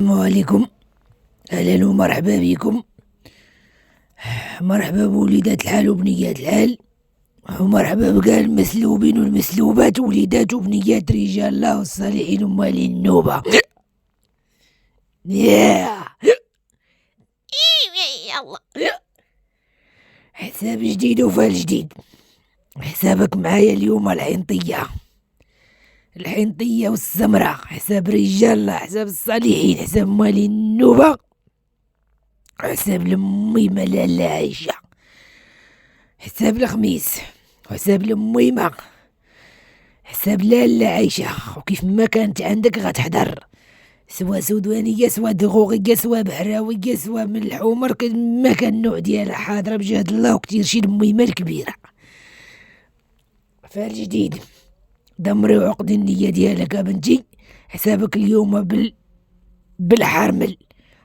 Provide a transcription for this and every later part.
السلام عليكم. اهلا ومرحبا بكم. مرحبا بوليدات الحال وبنيات الحال، ومرحبا بكاع المسلوبين والمسلوبات، وليدات وبنيات رجال الله والصالحين ومالي النوبة. ياه يلا حساب جديد وفال جديد. حسابك معايا اليوم الحنطية والسمرة، حساب رجال الله، حساب الصالحين، حساب مالي النوبة، حساب الميمة لالا عايشة، حساب الخميس، وحساب الميمة، حساب لالا عايشة. وكيف ما كانت عندك غتحضر، سوا سودانية سوا دغوغية سوا بحراوية سوا من الحمر، ما كان النوع ديالها حاضرة بجهد الله، وكتير شي الميمة الكبيرة. فالجديد دمري وعقد النية ديالك بنتي. حسابك اليوم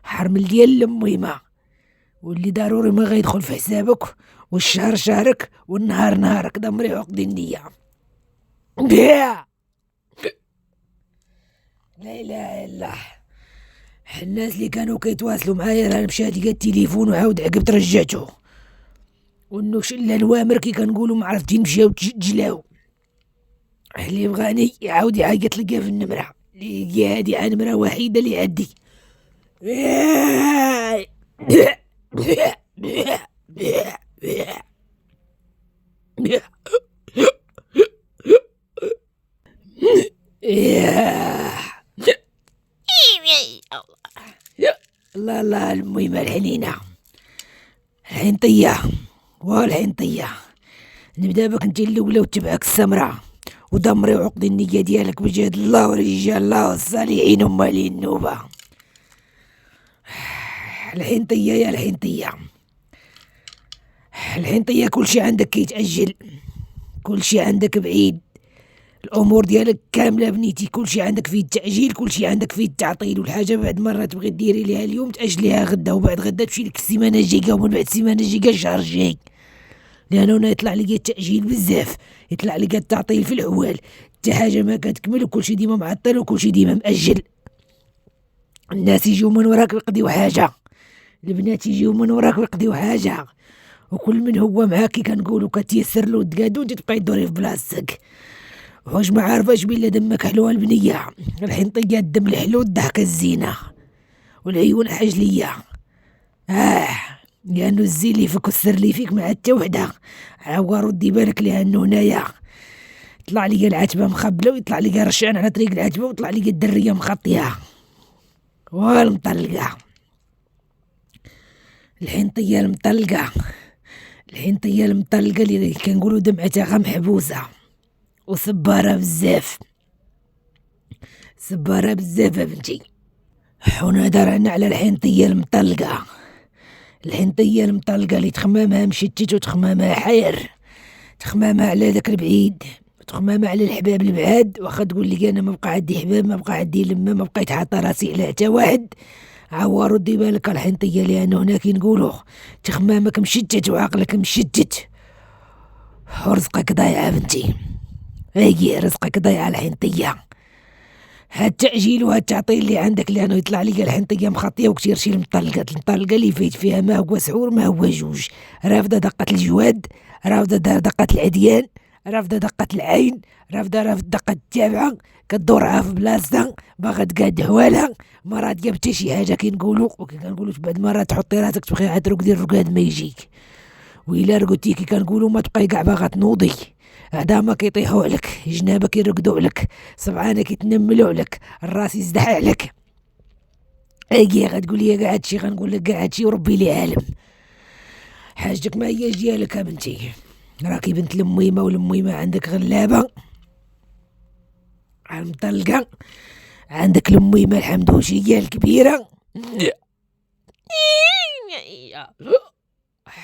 حرمل ديال الميمة، واللي ضروري ما غيدخل في حسابك، والشهر شهرك والنهار نهارك. دمري عقد النية. لا اله الا الله. الناس اللي كانوا كيتواصلوا معايا راه مشات لقى التليفون وعاود عقبت رجعته، وانه شل الوامر كي كنقولوا معرفتي مشاو تجلاو. اللي بغاني يعاود يعيط لقى في النمرة اللي هي هادي نمرة وحيدة اللي عندي. الله الله الميمة الحنينة الحنطية والحنطية. نبدا بك انت الاولى وتبعك السمرة، ودمري عقد النية ديالك بجهد الله ورجال الله والصالحين ومالي النوبة. الحنطية يا الحنطية كل شي عندك كيتأجل، كل شي عندك بعيد، الامور ديالك كامله بنيتي كل شي عندك فيه التاجيل، كل شي عندك فيه التعطيل، والحاجه بعد مره تبغي ديري ليها اليوم تاجليها غدا، وبعد غدا تمشي لك السيمانه الجايه، ومن بعد السيمانه الجايه الشهر الجاي. لانه هنا يطلع لي التاجيل بزاف، يطلع لي التعطيل في الحوال، حتى حاجه ما كتكمل، وكل شي ديما معطل، وكل شي ديما مأجل. الناس يجيو من وراك ويقضيو حاجه، البنات يجيو من وراك ويقضيو حاجه، وكل من هو معاك كي كنقولوا كتيسر له تقادو انت تبقاي تدوري في بلاصتك. واش ما عارفاش بلا دمك حلوه البنيه. الحنطيه الدم الحلو، الضحكه الزينه، والعيون حجليه. لانه الزين اللي فيك والسر اللي فيك ما عاد حتى وحده. عاود ردي بالك لانه هنايا طلع لي العتبه مخبله، ويطلع لي رشان على طريق العتبه، ويطلع لي الدريه مخطيه والمطلقه. الحنطيه المطلقه اللي كنقولوا دمعتها محبوسه، وصبارة بزاف بنتي. حنا درعنا على الحنطية المطلقة اللي تخمامها مشتت، وتخمامها حير، تخمامها على ذاك البعيد، وتخمامها على الحباب البعاد. واخا تقول لي انا ما بقى عندي حباب، ما بقى عندي لما، ما بقيت حاطه راسي على حتى واحد. عوا ردي بالك الحنطية، لانه هنا كي نقولوا تخمامك مشتت وعقلك مشتت، ورزقك ضايعه بنتي. اي رزقك ضايع الحنطية. هاد التأجيل وهاد التعطيل اللي عندك، لانه يطلع لي الحنطية مخطية، وكتير شي المطلقة اللي فايت فيها ما هو سحور ما هو جوج. رافضة دقة الجواد، رافضة دقة العديان، رافضة دقة العين، رافضة دقة التابعة، كدورها في بلاصتها، باغا تقاد حوالها، ما راضية بتا شي حاجة. كي نقولوا بعد مرة تحطي راسك تبقي عاد ترقدي الرقاد ما يجيك، وإلا رقدتي كي كنقولوا ما تبقاي كاع باغا تنوضي. عدامك كيطيحوا عليك، جنابك يرقدوا عليك، صبعانك يتنملوا عليك، الراس يزدح عليك. اجي غتقول لي كاع هادشي، غنقول لك كاع هادشي وربي لي عالم. حاجتك ما هي ديالك يا بنتي، راكي بنت الميمه، والميمه عندك غلابه المطلقه، عندك الميمه الحمدوشيه الكبيره،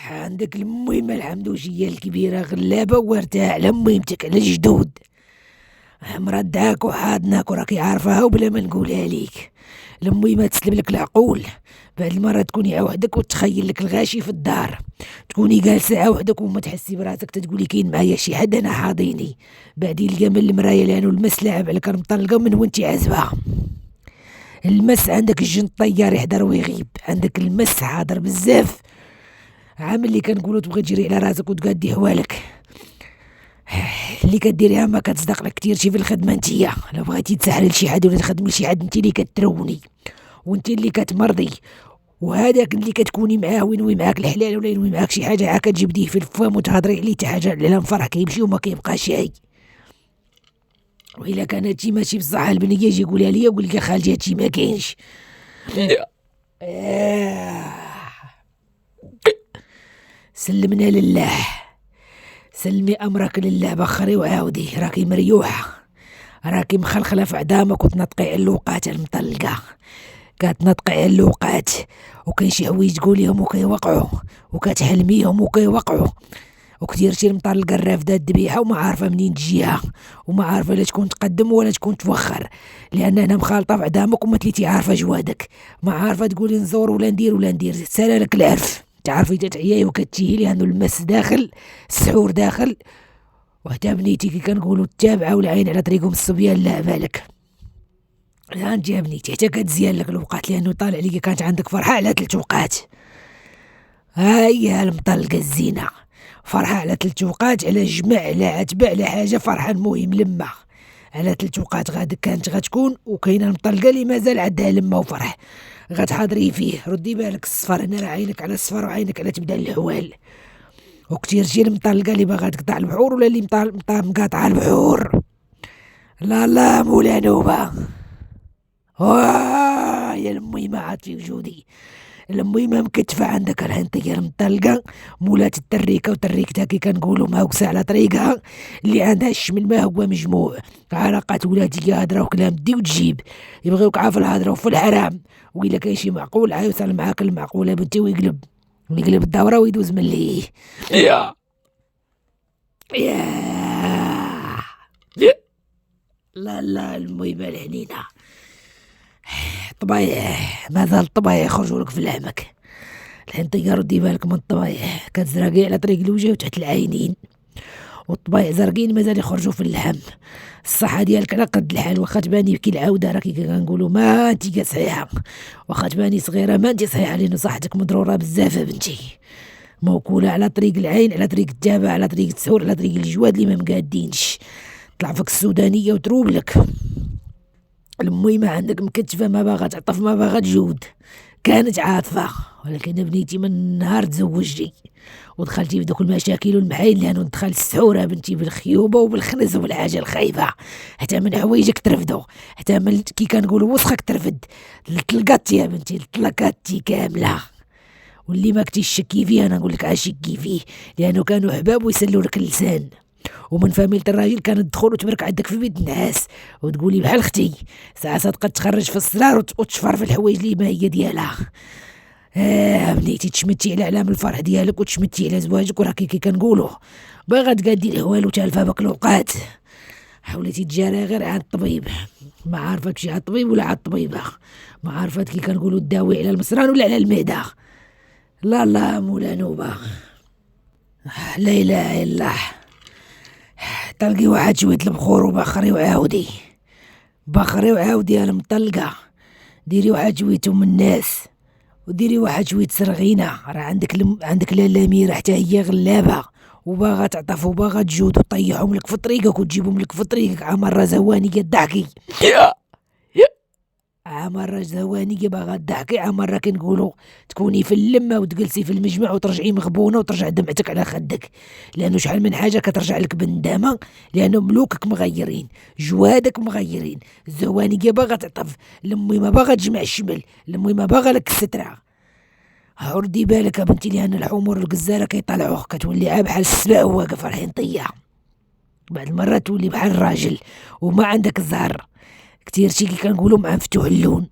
عندك الميمة الحمدوشية الكبيرة غلابة، وارتاح على ميمتك على الجدود، مرداك وحاضناك وراكي عارفاها وبلا ما نقولها ليك. الميمة تسلب لك العقول، بعد المرة تكوني عوحدك وتخيل لك الغاشي في الدار، تكوني جالسة عوحدك وما تحسي براسك، تقولي كاين معايا شي حد انا حاضيني، بعدين لقى من المراية لانه المس لاعب عليك المطلقة من وانتي عازبها. المس عندك الجن طيار يحضر ويغيب، عندك المس حاضر بزاف، عامل اللي كنقولوا تبغي تجري على راسك وتقادي حوالك، اللي كديريها ما كتصدق لك كتير شي في الخدمه نتيا. لو بغيتي تسحري لشي حد ولا تخدمي لشي حد انت اللي كتروني وانت اللي كتمرضي، وهذاك اللي كتكوني معاه وينوي معاك الحلال ولا ينوي معاك شي حاجه عا كتجبديه في الفم وتهضري عليه حتى حاجه على الفرح كيمشي وما كيبقى شي. وإلا كان هادشي ماشي بصح البنيه يجي يقولها ليا ويقول لك خالتي هادشي ما كاينش. سلمنا لله، سلمي امرك لله بخري وعاودي، راكي مريوحه، راكي مخلخله في عظامك وتنطقي على اللوقات المطلقه، كتنطقي على اللوقات وكاين شي حوايج تقوليهم وكيوقعوا وكتحلميهم وكيوقعوا، وكثير المطلقه الرافده الذبيحه وما عارفه منين تجيها وما عارفه لا تكون تقدم ولا تكون توخر، لان انا مخالطه في عظامك وما تليتي عارفه جوادك، ما عارفه تقولي نزور ولا ندير ولا ندير، سالك العرف تعرفي تتعياي وكتجيهي لانه المس داخل السحور داخل، وحتى بنيتي كي كنقولوا التابعه والعين على طريقهم الصبيان لا بالك. ها انت يا بنيتي حتى كتزيان لك الوقت لانه طالع لي كانت عندك فرحه على 3 اوقات. هاي المطلقه الزينه، فرحه على 3 اوقات، على جمع على عتبه على حاجه فرحه المهم لما على 3 اوقات غادي كانت غتكون، وكاينه المطلقه اللي مازال عندها لما وفرح غتحضري فيه. ردي بالك الصفر، هنا راه عينك على الصفر وعينك على تبدا الحوال، وكتير شي المطلقه اللي باغا تقطع البحور ولا اللي مقاطعه البحور. لا لا مولا نوبه، يا المهم عاد في وجودي، المهم مكتفة عندك الحنطية المطلقة مولات التريكة وتريكتها كي كنقولوا مهوكسة على طريقها، اللي عندها الشمل ما هو مجموع، علاقات ولادي هضرة وكلام دي وتجيب، يبغيوك عا في الهضرة وفي الحرام، وإلا كاين شي معقول عايوصل معاك المعقولة بنتي ويقلب الدورة ويدوز من ليه. يا لا لا المهم الحنينة طبايح، مازال الطبايح يخرجوا لك في لحمك، الحين طياروا دي بالك من الطبايح كتزرقي على طريق الوجه وتحت العينين، والطبايع زرقين مازال يخرجوا في اللحم، الصحة ديالك على قد الحال، واخا تباني كي العودة راكي كنقولوا ما انتي صحيحة، واخا تباني صغيرة ما انتي صحيحة لأن صحتك مضرورة بزاف بنتي، موكولة على طريق العين على طريق التابع على طريق السهور على طريق الجواد اللي ما مقادينش، طلع فيك السودانية وتروبلك. المهم عندك مكتفة ما باغا تعطف ما باغا تجود، كانت عاطفة، ولكن بنيتي من نهار تزوجتي ودخلتي في دوك المشاكل والمحايل لانه دخل السحورة بنتي بالخيوبة وبالخنز وبالحاجة الخايبة، حتى من حوايجك ترفدو، حتى من كي كنقولوا وسخك ترفد، تلقاتي يا بنتي تلقاتي كاملة، واللي ما كنتيش شكي فيه انا نقول لك عاشكي فيه، لانه كانوا حباب ويسلوا لك اللسان، ومن فاميلة الراجل كانت تدخل وتبرك عندك في بيت الناس وتقولي بحال اختي ساعة صدقة تخرج في الصرار وتشفر في الحوايج اللي ما هي ديالها. بنيتي تشمتي على اعلام الفرح ديالك وتشمتي على زواجك، وراكي كي كنقولوا باغا تقادي الحوال وتالفه بك الوقات، حاولتي تجاري غير على الطبيب، ما عارفه تمشي على الطبيب ولا على الطبيبه، ما عارفه كي كنقولوا تداوي على المصران ولا على المعده. لا لا مولا نوبه، لا اله الا الله، تلقي واحد شوية البخور وبخري وعاودي، بخري وعاودي انا مطلقة، ديري واحد شوية من الناس وديري واحد شوية سرغينة، راه عندك لالا ميرة حتى هي غلابة وباغا تعطف وباغا تجود وطيحهم لك في طريقك وتجيبهم لك في طريقك، عمرة زوانية الضحكي عمرة زوانية باغا تضحكي، عمرة كنقولوا تكوني في اللمة وتجلسي في المجمع وترجعي مغبونة وترجع دمعتك على خدك، لأنه شحال من حاجة كترجع لك بندامة، لأنه ملوكك مغيرين، جوادك مغيرين، الزوانية باغا تعطف، لمي ما باغا تجمع الشمل، لمي ما باغا لك السترة. عردي بالك يا بنتي لأن الحمر القزارة كيطلعوه كتولي بحال السباع واقف الحين طية، بعد المرة تولي بحال الراجل وما عندك الزهر، كتير شي كي كنقولوا مع مفتوح اللون،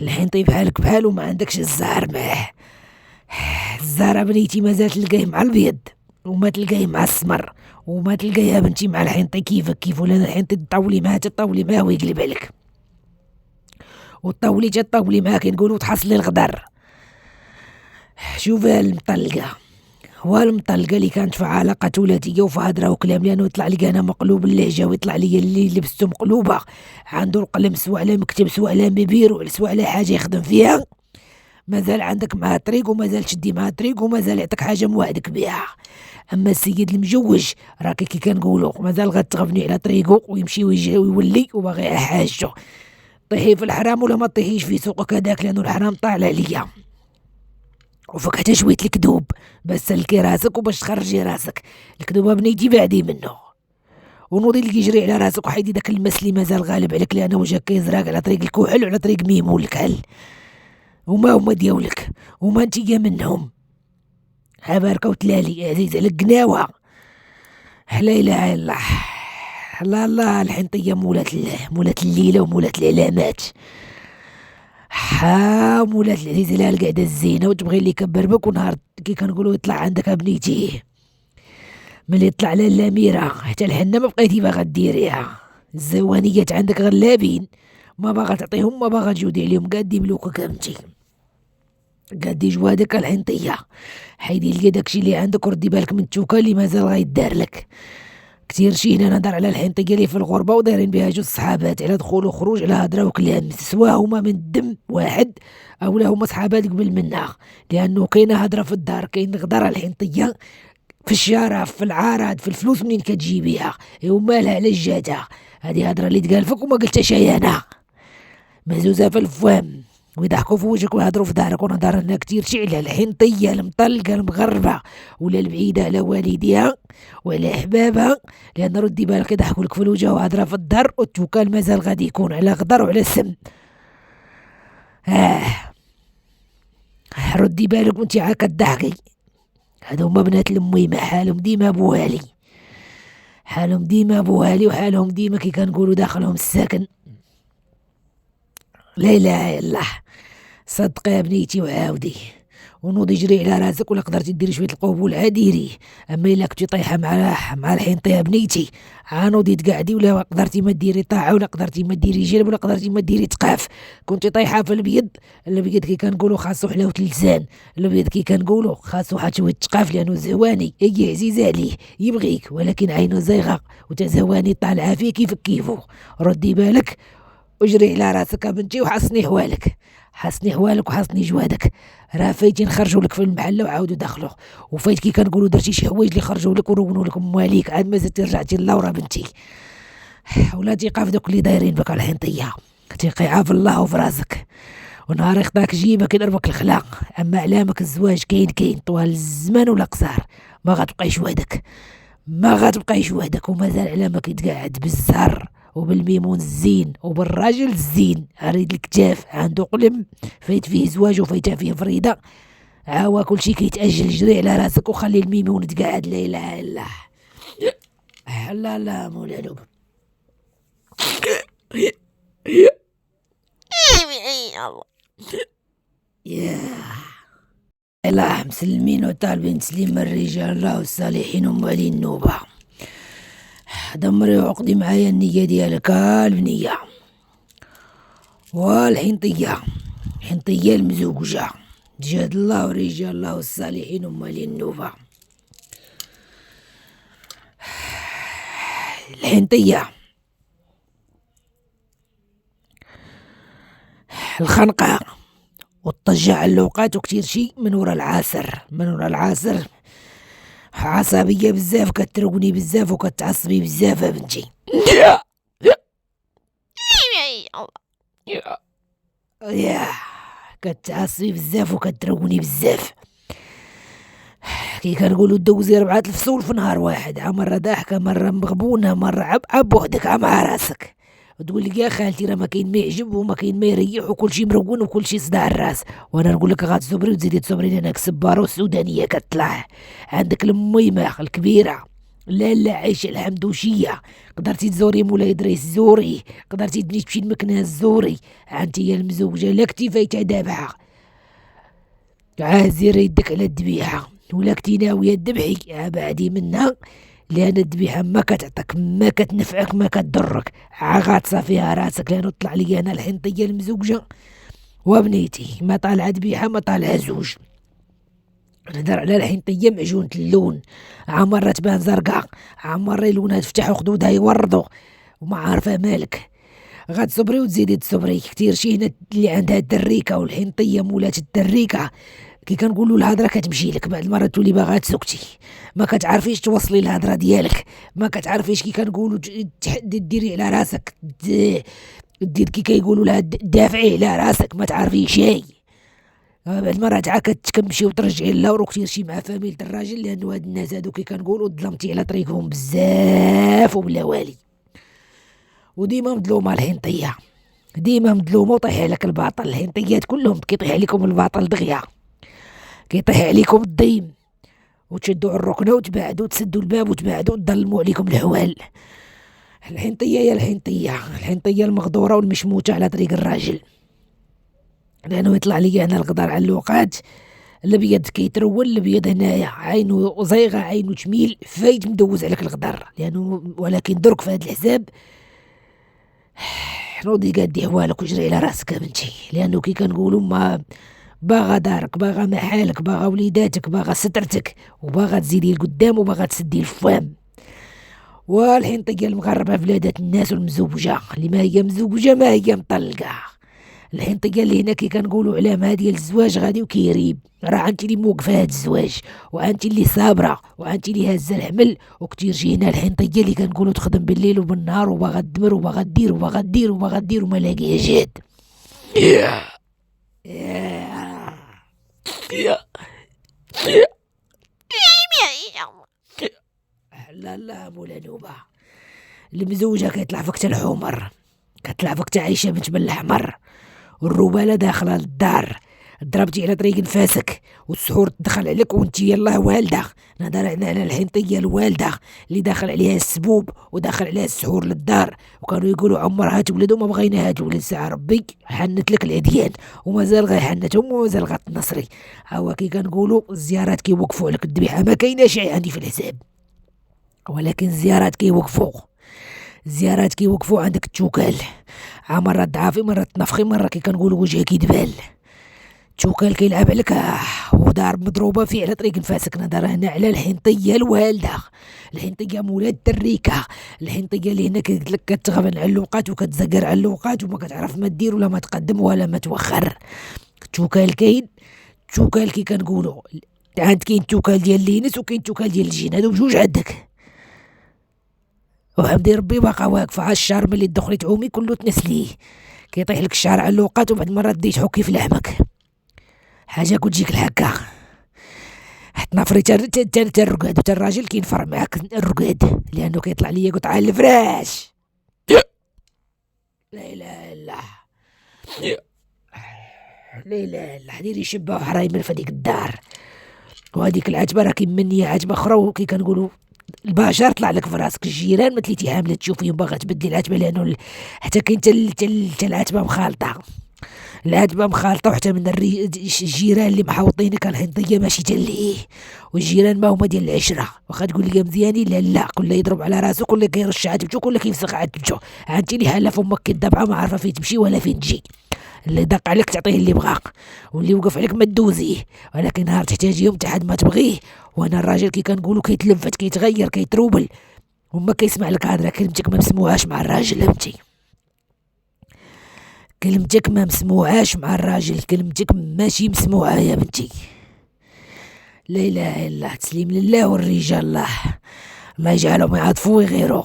الحين طيب حالك بحال وما عندكش الزهر معاه، الزهر بنيتي مازال تلقاه مع البيض وما تلقاه مع السمر وما تلقايها بنتي مع الحنطي كيفك كيف، ولا الحين تطولي معاه تطولي معاه ويقلب عليك وتطولي تطولي معاه كنقولوا تحصلي الغدر. شوفي المطلقة والمطلقة اللي كانت في علاقة ولادية وفي هدرة وكلام، لأنه يطلع لي أنا مقلوب اللهجة، ويطلع لي اللي لبسته مقلوبة، عنده القلم سواء على مكتب سواء على بيبير سواء على حاجة يخدم فيها. مازال عندك معاه طريق ومازال تشدي معاه طريق ومازال يعطيك حاجة موعدك بها. أما السيد المجوج راكي كي كنقولو مازال غتغبني على طريقه ويمشي ويجي ويولي وباغي على حاجته. طيحي في الحرام ولا ما طيحيش في سوقك هذاك، لأنه الحرام طالع عليا وفك حتى شوية الكذوب باش تسلكي راسك وباش تخرجي راسك. الكذوبة بنيتي بعدي منه، ونوضي اللي يجري على راسك وحيدي داك المس اللي مازال غالب عليك، لأنه وجهك كيزرق على طريق الكحل وعلى طريق ميمون الكحل، وما هما ديولك وما انتيا منهم. عباركة وتلالي عزيز على القناوة. لا اله الا الله. الله الله الحنطية مولات الليلة ومولات العلامات. مولات العزيز لها القعدة الزينة وتبغي اللي يكبر بك، ونهار كي كنقولوا يطلع عندك ابنيتي ملي يطلع لها الاميرة حتى الحنة ما بقيتي باغا ديريها. الزوانيات عندك غلابين، ما باغا تعطيهم ما باغا تجودي عليهم، قادي ملوكك انتي، قادي جوادك الحنطية. حيدي لقى داكشي اللي عندك وردي بالك من التوكا اللي مازال غيدار لك. كتير شي هنا نهضر على الحنطية اللي في الغربة ودايرين بها جوج صحابات على دخول وخروج على هضرة وكلام، سواء هما من الدم واحد او لا هما صحابات قبل منها، لانه كاينه هضرة في الدار، كاين غدرة الحنطية في الشرف في العارض في الفلوس منين كتجيبيها ومالها على جاتها. هذه هضرة اللي تقال فيك وما قلتهاش انا، مهزوزة في الفم ويضحكوا في وجهك ويهضروا في دارك. ونهضر لنا كتير شي على الحنطية المطلقة المغربة ولا البعيدة على والديها وعلى احبابها، لان ردي بالك يضحكوا لك في الوجه وهضرة في الدار، والتوكال مازال غادي يكون على غدر وعلى سم. ردي بالك وانتي عا كضحكي. هادو هما بنات الميمة، حالهم ديما بوالي، حالهم ديما بوالي، وحالهم ديما كي كنقولوا داخلهم الساكن. لا اله الا الله. صدقي يا بنيتي وعاودي، ونوضي جري على راسك، ولا قدرتي ديري شويه القبول عاديري. اما الا كنتي طايحه مع الحنطه يا بنيتي عانوضي تقعدي، ولا قدرتي ما ديري طاعه، ولا قدرتي ما ديري جلب، ولا قدرتي ما ديري تقاف. كنتي طايحه في البيض، البيض كي كنقولوا خاصو حلاوه اللسان، البيض كي كنقولوا خاصو حشويه تقاف، لانه زواني هي عزيزه عليه يبغيك، ولكن عينه زيغه وتزواني طالعه فيه كيفو. ردي بالك اجري على راسك يا بنتي، وحسني حوالك، حسني حوالك وحسني جوادك. راه فايتين خرجوا لك في المحل وعاودوا دخلوا، وفايت كي كنقولوا درتي شي حوايج اللي خرجوا لك ورونوا لك مواليك، عاد ما زدتي رجعتي للورا بنتي. ولا تيقع في دوك اللي دايرين بك على الحنطيه، تيقع في الله وفي راسك، ونهار يخطاك جيبك يضربك الخلاق. اما علامك الزواج كاين طوال الزمان ولا قصار، ما غتبقايش وحدك، ما غتبقايش وحدك، ومازال علامك يتقعد بالزهر وبالميمون الزين وبالراجل الزين عريض الكتاف عنده قلم فايت فيه زواج وفايته فيه فريضة. عاوا كل شي كيتأجل، جري على راسك وخلي الميمون تقعد. لا اله الا الله. لا لا مولانا يا الله مسلمين وطالبين تسليم الرجال الله والصالحين وموالي النوبة. دمري وعقدي معايا النية ديالك البنية، والحنطية الحنطية المزوجة، جهاد الله ورجال الله والصالحين وموالي النوبة. الحنطية الخنقة والطجة على اللوقات وكتير شي من ورا العاسر. عصبية بزاف، كتروقني بزاف وكتعصبي بزاف يا بنتي. يا كتعصبي بزاف وكتروقني بزاف. كي كنقولوا دوزي 4 الفصول في نهار واحد، مرة ضاحكة مرة مغبونة مرة عب بوحدك مع راسك، وتقول لك يا خالتي راه ما كاين ما يعجب وما كاين ما يريح وكل شيء مرون وكل شيء صداع الراس. وانا نقول لك غتصبري وتزيدي تصبري، لانك سباره والسودانيه كتطلع عندك الميمه الكبيره. لا عيش الحمدوشيه، قدرتي تزوري مولاي دريس زوري، قدرتي تمشي المكنه زوري. انتي المزوجه لا كنتي فايته دابعه عازيري يدك على الذبيحه، ولا كنتي ناويه تذبحي بعدي منها، لان الذبيحه ما كتعطيك ما كتنفعك ما كتضرك، غاطسه فيها راسك. لانه طلع لي انا الحنطيه المزوجه وبنيتي ما طالعه ذبيحه ما طالعه زوج. نهدر على الحنطية معجونة اللون، مرة تبان زرقاء، مرة لونها تفتح وخدودها يوردو وما عارفة مالك. غتصبري وتزيدي تصبري كتير. شي هنا اللي عندها الدريكة والحنطية مولات الدريكة كي كنقولوا الهضره كتمشي لك، بعد المره تولي باغا تسكتي، ما كتعرفيش توصلي الهضره ديالك، ما كتعرفيش كي كنقولوا ديري على راسك، دير كي كيقولوا لها دافعي على راسك، ما تعرفي شيء. بعد المرات عاد كتمشي وترجعي لها وروكتي شي مع فاميلة الراجل، لانه هاد الناس هادو كي كنقولوا ظلمتي على طريقهم بزاف وبلا والي. وديما مظلومه الحنطيه، ديما مظلومه وطيح عليك الباطل. الحنطيات كلهم كيطيح عليكم الباطل دغيا، كيطيح عليكم الضيم وتشدوا الركنه وتبعدوا تسدوا الباب وتبعدوا وتظلموا عليكم الحوال. الحنطيه يا الحنطيه المغدوره والمشموته على طريق الراجل، لانه يطلع لي انا الغدار على الوقات. الابيض كيترول، الابيض هنايا عينو زيغه عينو تميل فايت مدوز عليك الغدار، لانه ولكن درك في هذا الحساب نوضي قادي حوالك وجري على راسك بنتي، لانه كي كنقولوا ما باغا دارك، باغا محالك، باغا وليداتك، باغا سترتك، وباغا تزيدي لقدام وباغا تسدي الفوام. والحنطية المغربة في بلادات الناس والمزوجة اللي ما هي مزوجة ما هي مطلقة. الحنطية اللي هنا كي كنقولوا علامها ديال الزواج غادي وكيريب، راه انت اللي موقفة هاد الزواج، وانت اللي صابرة، وانت اللي هازة الحمل. وكتير شي هنا الحنطية اللي كنقولوا تخدم بالليل وبالنهار وباغا تدمر وباغا دير وباغا دير وباغا دير وما لاقيها جاد. لا لا مولا نوبة، المزوجة كيطلع فيك الحمر، كتطلع فيك عايشة بنت بالحمر، والروبالة داخلة للدار، ضربتي على طريق نفاسك والسحور تدخل عليك وانتي يلاه والدة. نهضر على الحنطية الوالدة اللي داخل عليها السبوب وداخل عليها السحور للدار، وكانوا يقولوا عمرها تولد وما بغيناها تولد. ساعة ربي حنت لك العديان ومازال غيحنتهم ومازال غتنصري. هوا كي كنقولوا الزيارات كيوقفوا عليك الذبيحة، ما كايناش عندي في الحساب، ولكن الزيارات كيوقفوا عندك التوكال. مرة ضعافي، مرة تنفخي، مرة كي كنقولوا وجهك يدبال. التوكال كيلعب عليك ودار مضروبة فيه على طريق نفاسك. نهضر هنا على الحنطية الوالدة، الحنطية مولات الدريكة، الحنطية اللي هنا كتغبن على اللوقات وكتزقر على اللوقات وما كتعرف ما دير ولا ما تقدم ولا ما توخر. التوكال كاين، التوكال كي كنقولوا عند كاين التوكال ديال لينس وكاين التوكال ديال الجين، هادو بجوج عندك. وحمدي ربي باقا واقفة على الشهر ملي تدخلي تعومي كله تنسليه، كيطيح لك الشعر على اللوقات وبعد مرة تدي تحكي في لحمك حاجة كتجيك الحكا. تنفري تا الرقاد وتا الراجل كينفر معاك الرقاد، لأنه كيطلع ليا قطعة الفراش. لا إله إلا لا إله إلا ديري شبه وحرايمر في ديك الدار، وهذيك العتبة راه كيمنية عتبة أخرى. وكي كنقولوا البشر طلع لك في راسك، الجيران ما تليتي حامله تشوفيهم باغا تبدي العتبه، لانه حتى كاين حتى العتبه مخالطه، العتبه مخالطه، وحتى من الجيران اللي محوطينك الحنطيه ماشي تليه، والجيران ما هما ديال العشره. واخا تقول لي مزيانين، لا لا، كل يضرب على راسو، كل كيرش عتبته، كل كيفسخ عتبته. انت اللي حاله فمك كدابعه ما عارفه فين تمشي ولا فين تجي، اللي دق عليك تعطيه اللي بغاك، واللي وقف عليك ما تدوزيه، ولكن نهار تحتاجيهم تحد ما تبغيه. وانا الراجل كي كنقولوا كيتلفت كيتغير كيتروبل وما كيسمع لك هضره. كلمتك ما مسموعاش مع الراجل انتي، كلمتك ما مسموعاش مع الراجل، كلمتك ماشي مسموعه يا بنتي. لا اله الا الله، تسليم لله والرجال الله، الله يجعلهم يعاطفوا ويغيروا،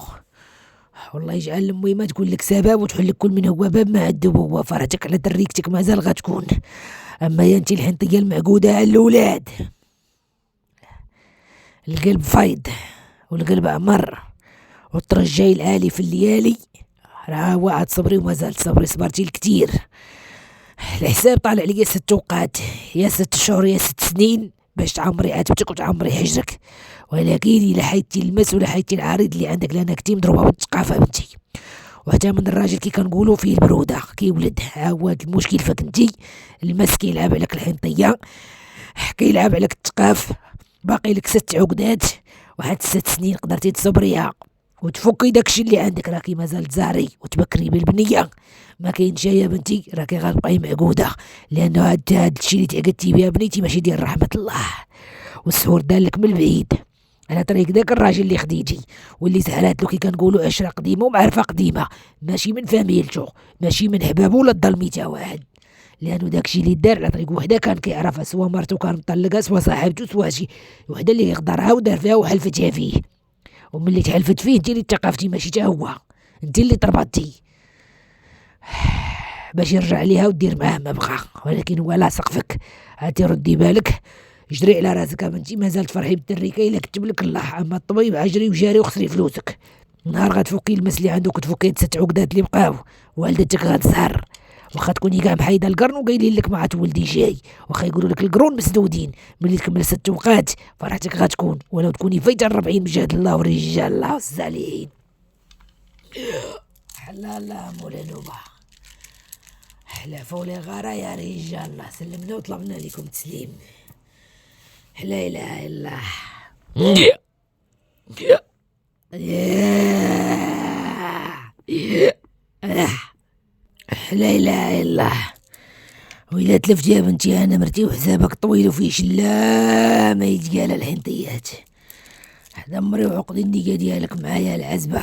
والله يجعل امي ما تقول لك سبب وتحل لك كل من هو باب ما عنده هو. فرجك على دريكتك مازال غتكون، اما يا انتي الحنطيه المعقوده على الاولاد، القلب فايض والقلب عمر والترجي العالي في الليالي، راه واعد صبري ومازال صبري، صبرتي الكتير. الحساب طالع لي 6 اوقات، يا 6 شهور يا 6 سنين باش تعمري عاتبتك وتعمري حجرك، ولكن الا حيدتي المس ولا حيدتي العريض اللي عندك لانك كنتي مضروبه بالثقافه بنتي. وحتى من الراجل كي كنقولوا فيه البروده كيولد، ها هو المشكل فيك انتي. المس كيلعب عليك الحنطيه، كيلعب عليك الثقاف، باقي لك 6 عقدات، واحد 6 سنين قدرتي تصبريها وتفكي داكشي اللي عندك، راكي مازال تزاري وتبكري بالبنيه، ما كاين شي يا بنتي، راكي غتبقاي معقوده، لانه هاد الشي اللي تعقدتي بها بنيتي ماشي ديال رحمه الله، والسهور دالك من البعيد على طريق داك الراجل اللي خديتي واللي سهلات له كي كنقولوا عشره قديمه ومعرفه قديمه، ماشي من فاميلتو، ماشي من حبابو ولا ظلمي تا واحد، لانه داكشي اللي دار على طريق وحده كان كيعرفها، سوا مرتو كان مطلقه، سوا صاحبته، سوا شي وحده اللي يقدرها ودار فيها وحلفتها فيه، وملي تحلفت فيه انت اللي تقافتي ماشي تا هو، انت اللي طربتي باش يرجع ليها ودير معاه ما بغا، ولكن هو لاصق فيك. هاتي ردي بالك، جري على راسك بنتي، مازال تفرحي بالتريكه الا كتب لك الله، اما الطبيب اجري وجاري وخسري فلوسك، نهار غتفكي المس اللي عندك وتفكي 6 عقدات اللي بقاو، والدتك غتسهر، واخا تكوني كاع محايده القرن وقايلين لك ما تولدي جاي، واخا يقولوا لك القرون مسدودين، ملي تكمل 6 اوقات فرحتك غتكون، ولو تكوني فايته 40 بجهد الله ورجال الله والصالحين. حلا الله مولا نوبه، حلافه ولا غاره يا رجال الله، سلمنا وطلبنا لكم تسليم. لا اله الا الله. لا اله الا الله. وإلا تلفت يا بنتي انا مرتي وحسابك طويل وفيه شلا ما يتقال الحنطيات، حدا مري وعقد النية ديالك معايا العزبة،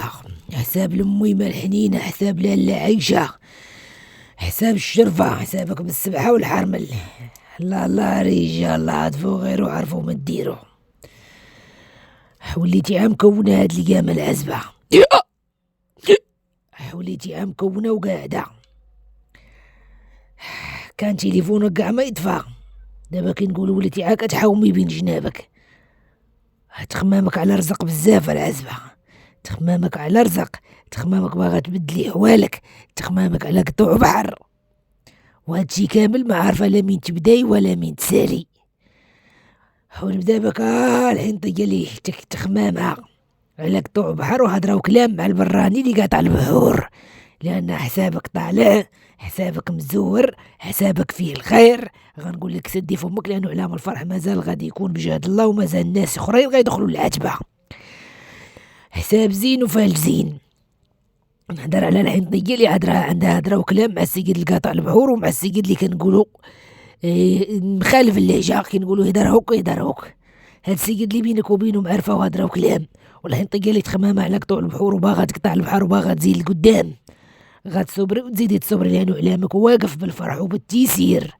حساب لميمة الحنينة، حساب لالا عيشة، حساب الشرفة، حسابك بالسبحة والحرمل. الله الله رجال الله، عرفوا غيرو عرفوا ما ديرو، وليتي عام كونة هاد القامة العزبة، وليتي عام كونة وقاعدة، كان تليفونك كاع ما يطفى، دابا كي نقولوا وليتي عاك تحاومي بين جنابك، تخمامك على رزق بزاف العزبة، تخمامك على رزق، تخمامك باغا تبدلي حوالك، تخمامك على قطوع بحر، وهادشي كامل ما عارفه لا مين تبداي ولا مين تسالي. حول بدا بك الحنطية اللي تخمامها على قطوع بحر وهضره وكلام مع البراني اللي قاطع البحور، لان حسابك طالع، حسابك مزور، حسابك فيه الخير. غنقول لك سدي فمك، لانه علام الفرح مازال غادي يكون بجهد الله، ومازال الناس اخرين غيدخلوا العتبه، حساب زين وفال زين. نهضر على الحنطية اللي عندها هضره وكلام مع السيد القاطع البحور، ومع السيد اللي كنقولوا مخالف اللهجه، كنقولوا يدرهوك هاد السيد اللي بينك وبينه معرفه وهضره وكلام، والحنطية اللي تخمامه على قطوع البحور وباغا تقطع البحر وباغا تزيد لقدام، غتصبري وتزيدي تصبري، لانه علامك واقف بالفرح وبالتيسير،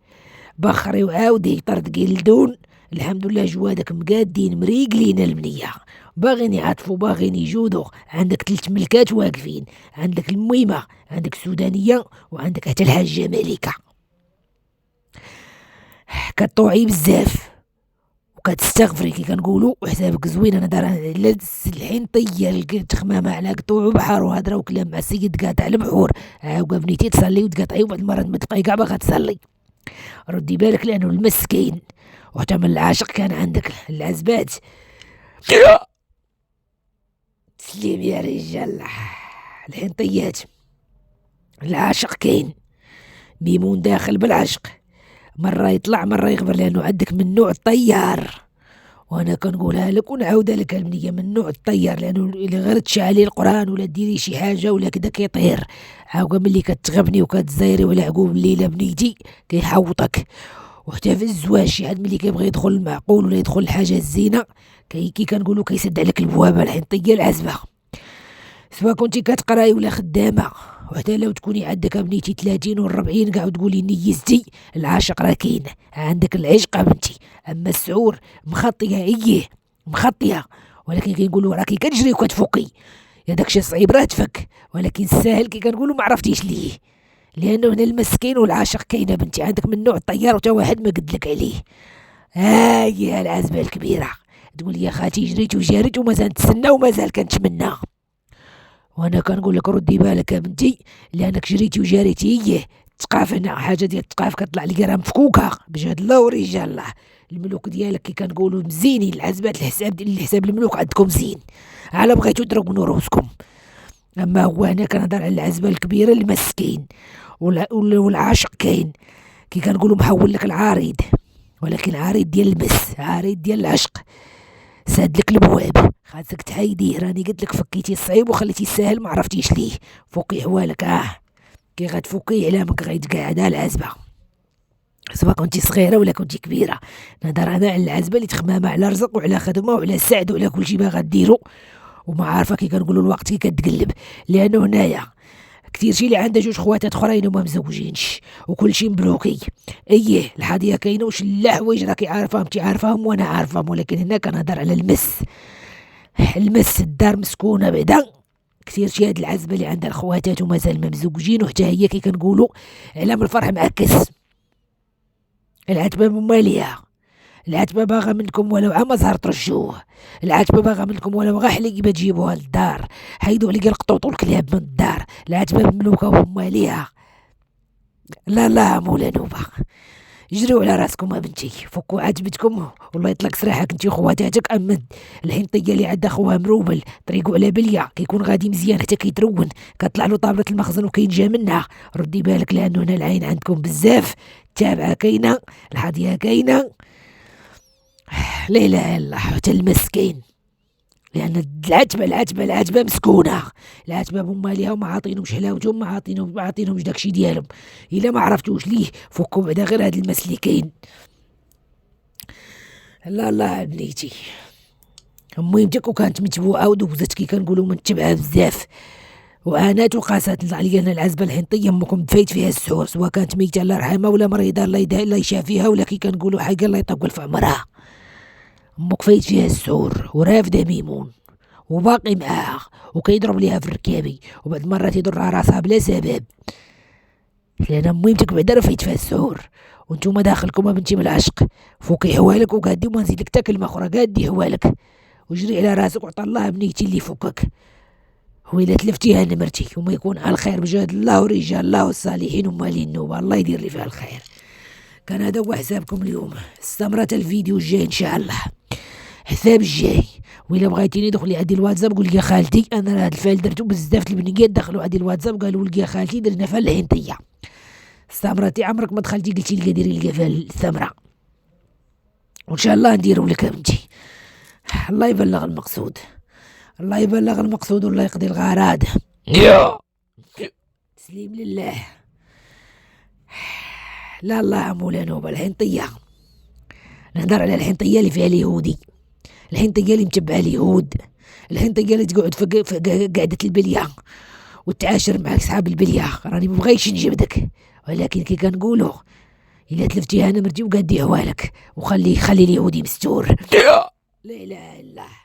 بخري وعاودي طردقي لدون. الحمد لله جوادك مقادين مريقلين المنية، باغين يعطفوا باغين يجودوا، عندك 3 ملكات واقفين، عندك الميمة، عندك السودانية، وعندك حتى الحاجة ملكة، كطوعي بزاف وكتستغفري كي كنقولوا، وحسابك زوين. انا دار الحنطية اللي تخمامة على قطوع بحر وهضره وكلام مع السيد قاطع البحور، عاوقه بنيتي تصلي وتقاطعي، وبعض المرات ما تبقاي كاع باغا تصلي، ردي بالك لانه المسكين وحتى من العاشق كان عندك العزبات. تسليم يا رجال. الحنطيات العاشق كاين ميمون داخل بالعشق، مرة يطلع مرة يغبر، لأنه عندك من نوع الطيار، وأنا كنقولها لك ونعاودها لك المنية، من نوع الطيار، لأنه إلا غير تشعلي القرآن ولا ديري شي حاجة ولا كدا كيطير، عاوقا ملي كتغبني وكتزايري ولا عقوب الليلة بنيتي كيحوطك. وحتى في الزواج شي حد ملي كيبغي يدخل المعقول ولا يدخل الحاجة الزينة كي كنقولوا كيسد عليك البوابة الحنطية العزبة، سواء كنتي كتقراي ولا خدامة، وحتى لو تكوني عندك بنيتي 30 و 40 كاع وتقولي نيزتي، العاشق راه كاين، عندك العشق بنتي. اما السعور مخطيه مخطيه، ولكن كنقولوا راكي كتجري وكتفكي، يا داكشي صعيب راه تفك، ولكن الساهل كي كنقولوا ما عرفتيش ليه، لانه هنا المسكين والعاشق كاينه بنتي، عندك من نوع الطيار وتا واحد ما قدلك عليه. هاي العزبه الكبيره، تقول يا خاتي جريت وجاريت ومازال نتسنى ومازال كنتمنى، وانا كنقول لك ردي بالك يا بنتي، لانك جريتي وجاريتي الثقافه هنا حاجه ديال الثقافه كطلع لك راه مفكوكه بجهد الله ورجال الله. الملوك ديالك كي كنقولوا مزينين، العزبات الحساب الملوك عندكم زين، على بغيتو تضربوا من روسكم. اما هو هنا كنهضر على العزبه الكبيره المسكين والعاشق كاين، كي كنقولوا محول لك العريض، ولكن عريض ديال المس، عريض ديال العشق، ساد لك البواب، خاصك تحايديه. راني قلت لك فكيتي الصعيب وخليتي الساهل ما عرفتيش ليه. فكي حوالك كي غتفكي علامك غيتقعد على العزبه، سواء كنتي صغيره ولا كنتي كبيره. نهضر انا على العزبه اللي تخمامه على رزق وعلى خدمه وعلى سعد وعلى كلشي باغا ديرو، وما عارفه كي كنقولوا الوقت كي كتقلب. لانه هنايا كثير شي اللي عنده جوج خواتات اخرين وما مزوجينش وكلشي مبروكي. ايه الحاضيه كاينه وش لا حوايج راكي عارفاهم، انت عارفاهم وانا عارفاهم، ولكن هنا كنهضر على المس الدار مسكونه بعدا. كثير شي هاد العزبه اللي عندها الخواتات ومازال ما مزوجين، وحتى هي كي كنقولوا علام الفرح معكس. العتبه مماليه، العتبه باغا منكم ولو عام زهر ترشوه، العتبه باغا منكم ولو غا حليقه تجيبوها للدار، حيدوا عليك القطوط والكلاب من الدار. العتبه مملوكه وماليها. لا لا مولا نوبه، جريو على راسكم بنتي، فكوا عاتبتكم والله يطلق سراحك انتي وخواتاتك. اما الحنطيه اللي عندها خوها مروبل طريقو على بليه، كيكون غادي مزيان حتى كيترون، كطلع له طابله المخزن وكينجا منها. ردي بالك لانه هنا العين عندكم بزاف، التابعه كاينه، الحاضيه كاينه، لا اله الا الله، حتى المسكين. لان العتبه مسكونه، العتبه مماليها وما عاطينهمش حلاوتهم، ما عاطينهمش داكشي ديالهم. الا ما عرفتوش ليه فكوا بعدا غير هاد المس اللي كاين. لا لا بنيتي، ميمتك وكانت متبوعه ودوزت كي كنقولوا متبعه بزاف، وعانات وقاسات عليا انا العزبه الحنطيه. امكم دفيت فيها السحور، سواء كانت ميته الله يرحمها ولا مريضه الله يشافيها، ولا كي كنقولوا حاجه الله يطول في عمرها. امك فايت فيها السحور ورافده ميمون وباقي معاها وكيضرب ليها في الركابي، وبعد مرات يضرها راسها بلا سبب. لان ميمتك بعدا فايت فيها السحور وانتوما داخلكم بنتي من العشق. فوقي حوالك وقادي وما نزيد لك تا كلمه اخرى، قادي حوالك وجري على راسك وعطى الله بنيتي اللي فوقك. وإلا تلفتيها نمرتي وما يكون على الخير بجهد الله ورجال الله والصالحين ومالي النوبه، الله يدير لي فيها الخير. كان هذا هو حسابكم اليوم، استمرت الفيديو الجاي ان شاء الله، حساب الجاي. وإلا بغيتيني دخلي عندي الواتساب قول لي يا خالتي انا هاد الفايل درتو بزاف البنيات دخلوا عندي الواتساب قالوا لي يا خالتي درنا فيها الحنطيه. استمرتي عمرك ما دخلتي قلتي لي ديري لي فيها الثمره، وان شاء الله نديرو لك بنتي. الله يبلغ المقصود، الله يبلغ المقصود والله يقضي الغرض. تسليم لله. لا الله مولا نوبه، الحنطيه نهضر على الحنطيه اللي فيها اليهودي، الحنطيه اللي متبعه اليهود، الحنطيه اللي تقعد في قعده البليه وتعاشر معك صحاب البليه. راني مبغيتش نجبدك، ولكن كي كنقولوا الا تلفتيها نمرتي وقادي حوالك وخلي اليهودي مستور. لا اله الا الله.